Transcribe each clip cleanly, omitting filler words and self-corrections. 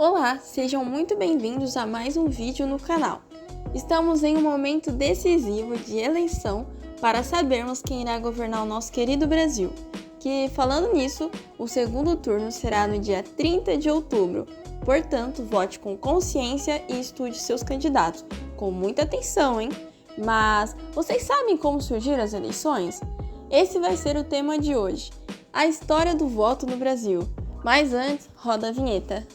Olá, sejam muito bem-vindos a mais um vídeo no canal. Estamos em um momento decisivo de eleição para sabermos quem irá governar o nosso querido Brasil, que, falando nisso, o segundo turno será no dia 30 de outubro. Portanto, vote com consciência e estude seus candidatos, com muita atenção, hein? Mas vocês sabem como surgiram as eleições? Esse vai ser o tema de hoje, a história do voto no Brasil. Mas antes, roda a vinheta.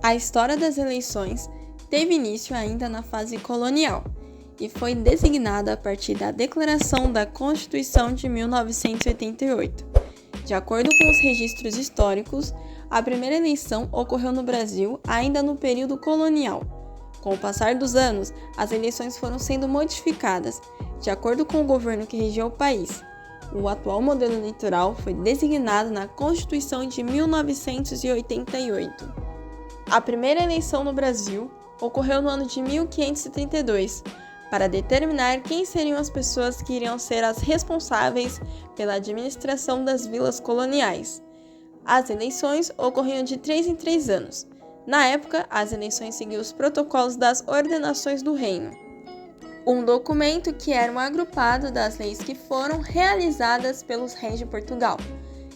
A história das eleições teve início ainda na fase colonial e foi designada a partir da Declaração da Constituição de 1988. De acordo com os registros históricos, a primeira eleição ocorreu no Brasil ainda no período colonial. Com o passar dos anos, as eleições foram sendo modificadas de acordo com o governo que regia o país. O atual modelo eleitoral foi designado na Constituição de 1988. A primeira eleição no Brasil ocorreu no ano de 1532, para determinar quem seriam as pessoas que iriam ser as responsáveis pela administração das vilas coloniais. As eleições ocorriam de 3 em 3 anos. Na época, as eleições seguiam os protocolos das Ordenações do Reino, um documento que era um agrupado das leis que foram realizadas pelos reis de Portugal.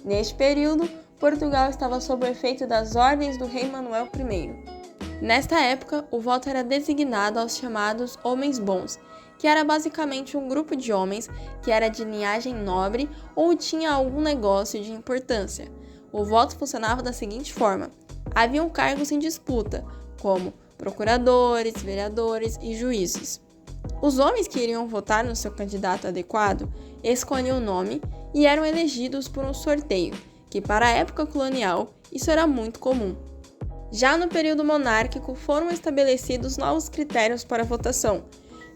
Neste período, Portugal estava sob o efeito das ordens do rei Manuel I. Nesta época, o voto era designado aos chamados homens bons, que era basicamente um grupo de homens que era de linhagem nobre ou tinha algum negócio de importância. O voto funcionava da seguinte forma: haviam cargos em disputa, como procuradores, vereadores e juízes. Os homens que iriam votar no seu candidato adequado escolhiam o nome e eram elegidos por um sorteio, que para a época colonial isso era muito comum. Já no período monárquico foram estabelecidos novos critérios para a votação,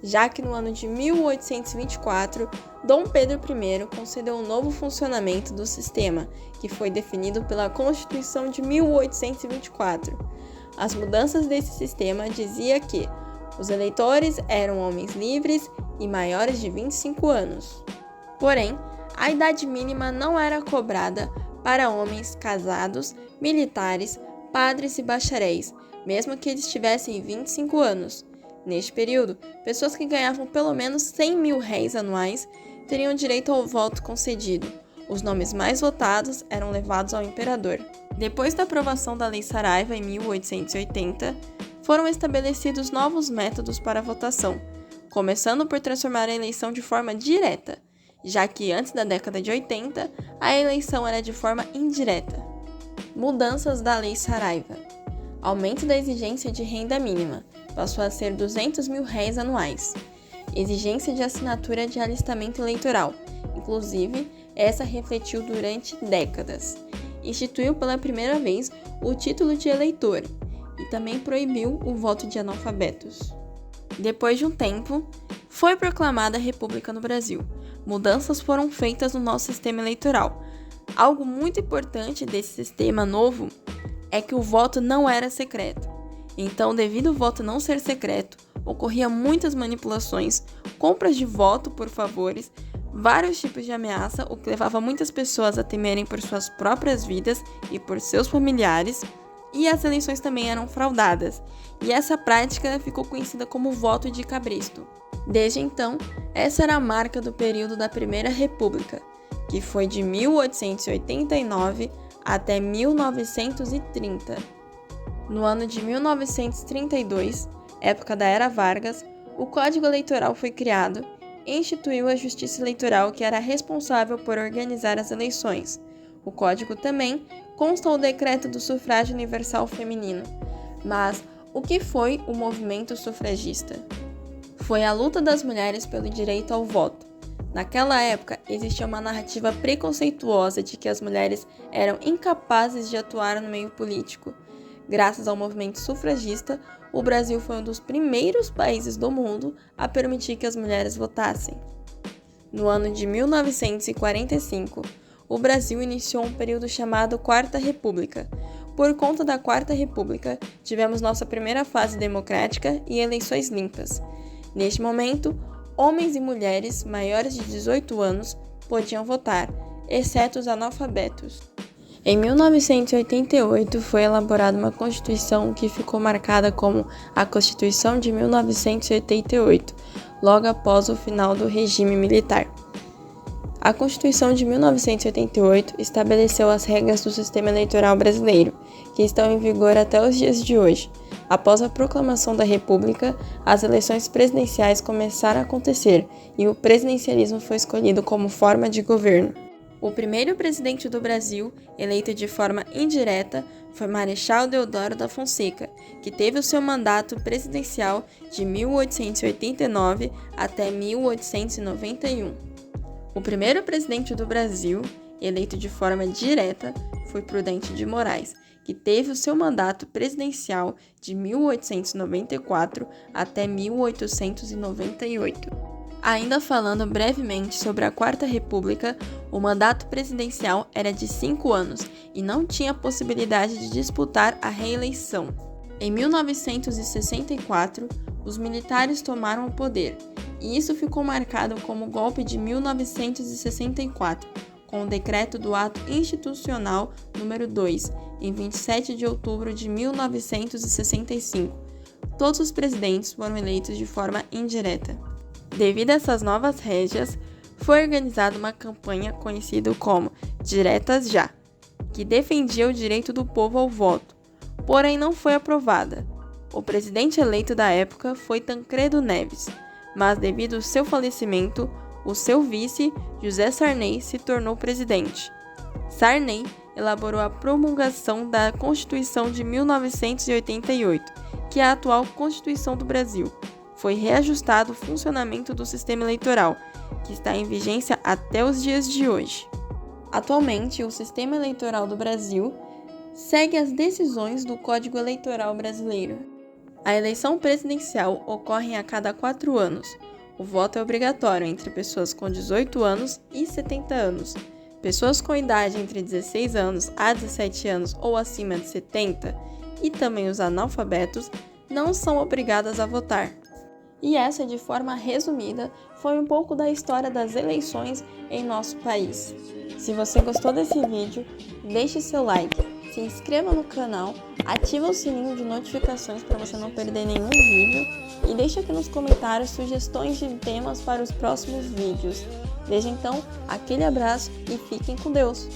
já que no ano de 1824, Dom Pedro I concedeu um novo funcionamento do sistema, que foi definido pela Constituição de 1824. As mudanças desse sistema diziam que os eleitores eram homens livres e maiores de 25 anos. Porém, a idade mínima não era cobrada para homens casados, militares, padres e bacharéis, mesmo que eles tivessem 25 anos. Neste período, pessoas que ganhavam pelo menos 100 mil réis anuais teriam direito ao voto concedido. Os nomes mais votados eram levados ao imperador. Depois da aprovação da Lei Saraiva em 1880, foram estabelecidos novos métodos para a votação, começando por transformar a eleição de forma direta, já que antes da década de 80, a eleição era de forma indireta. Mudanças da Lei Saraiva. Aumento da exigência de renda mínima, passou a ser 200 mil réis anuais. Exigência de assinatura de alistamento eleitoral, inclusive, essa refletiu durante décadas. Instituiu pela primeira vez o título de eleitor e também proibiu o voto de analfabetos. Depois de um tempo, foi proclamada a República no Brasil. Mudanças foram feitas no nosso sistema eleitoral. Algo muito importante desse sistema novo é que o voto não era secreto. Então, devido ao voto não ser secreto, ocorriam muitas manipulações, compras de voto por favores, vários tipos de ameaça, o que levava muitas pessoas a temerem por suas próprias vidas e por seus familiares, e as eleições também eram fraudadas, e essa prática ficou conhecida como voto de cabresto. Desde então, essa era a marca do período da Primeira República, que foi de 1889 até 1930. No ano de 1932, época da Era Vargas, o Código Eleitoral foi criado e instituiu a Justiça Eleitoral, que era responsável por organizar as eleições. O Código também consta o Decreto do Sufrágio Universal Feminino. Mas o que foi o movimento sufragista? Foi a luta das mulheres pelo direito ao voto. Naquela época, existia uma narrativa preconceituosa de que as mulheres eram incapazes de atuar no meio político. Graças ao movimento sufragista, o Brasil foi um dos primeiros países do mundo a permitir que as mulheres votassem. No ano de 1945, o Brasil iniciou um período chamado Quarta República, Por conta da Quarta República, tivemos nossa primeira fase democrática e eleições limpas. Neste momento, homens e mulheres maiores de 18 anos podiam votar, exceto os analfabetos. Em 1988, foi elaborada uma Constituição que ficou marcada como a Constituição de 1988, logo após o final do regime militar. A Constituição de 1988 estabeleceu as regras do sistema eleitoral brasileiro, que estão em vigor até os dias de hoje. Após a proclamação da República, as eleições presidenciais começaram a acontecer e o presidencialismo foi escolhido como forma de governo. O primeiro presidente do Brasil, eleito de forma indireta, foi Marechal Deodoro da Fonseca, que teve o seu mandato presidencial de 1889 até 1891. O primeiro presidente do Brasil, eleito de forma direta, foi Prudente de Moraes, que teve o seu mandato presidencial de 1894 até 1898. Ainda falando brevemente sobre a Quarta República, o mandato presidencial era de 5 anos e não tinha possibilidade de disputar a reeleição. Em 1964, os militares tomaram o poder, e isso ficou marcado como o golpe de 1964, com o decreto do Ato Institucional número 2, em 27 de outubro de 1965. Todos os presidentes foram eleitos de forma indireta. Devido a essas novas rédeas, foi organizada uma campanha conhecida como Diretas Já, que defendia o direito do povo ao voto, porém não foi aprovada. O presidente eleito da época foi Tancredo Neves, mas devido ao seu falecimento, o seu vice, José Sarney, se tornou presidente. Sarney elaborou a promulgação da Constituição de 1988, que é a atual Constituição do Brasil. Foi reajustado o funcionamento do sistema eleitoral, que está em vigência até os dias de hoje. Atualmente, o sistema eleitoral do Brasil segue as decisões do Código Eleitoral Brasileiro. A eleição presidencial ocorre a cada 4 anos. O voto é obrigatório entre pessoas com 18 anos e 70 anos. Pessoas com idade entre 16 anos a 17 anos ou acima de 70, e também os analfabetos, não são obrigadas a votar. E essa, de forma resumida, foi um pouco da história das eleições em nosso país. Se você gostou desse vídeo, deixe seu like, se inscreva no canal, ative o sininho de notificações para você não perder nenhum vídeo e deixe aqui nos comentários sugestões de temas para os próximos vídeos. Desde então, aquele abraço e fiquem com Deus!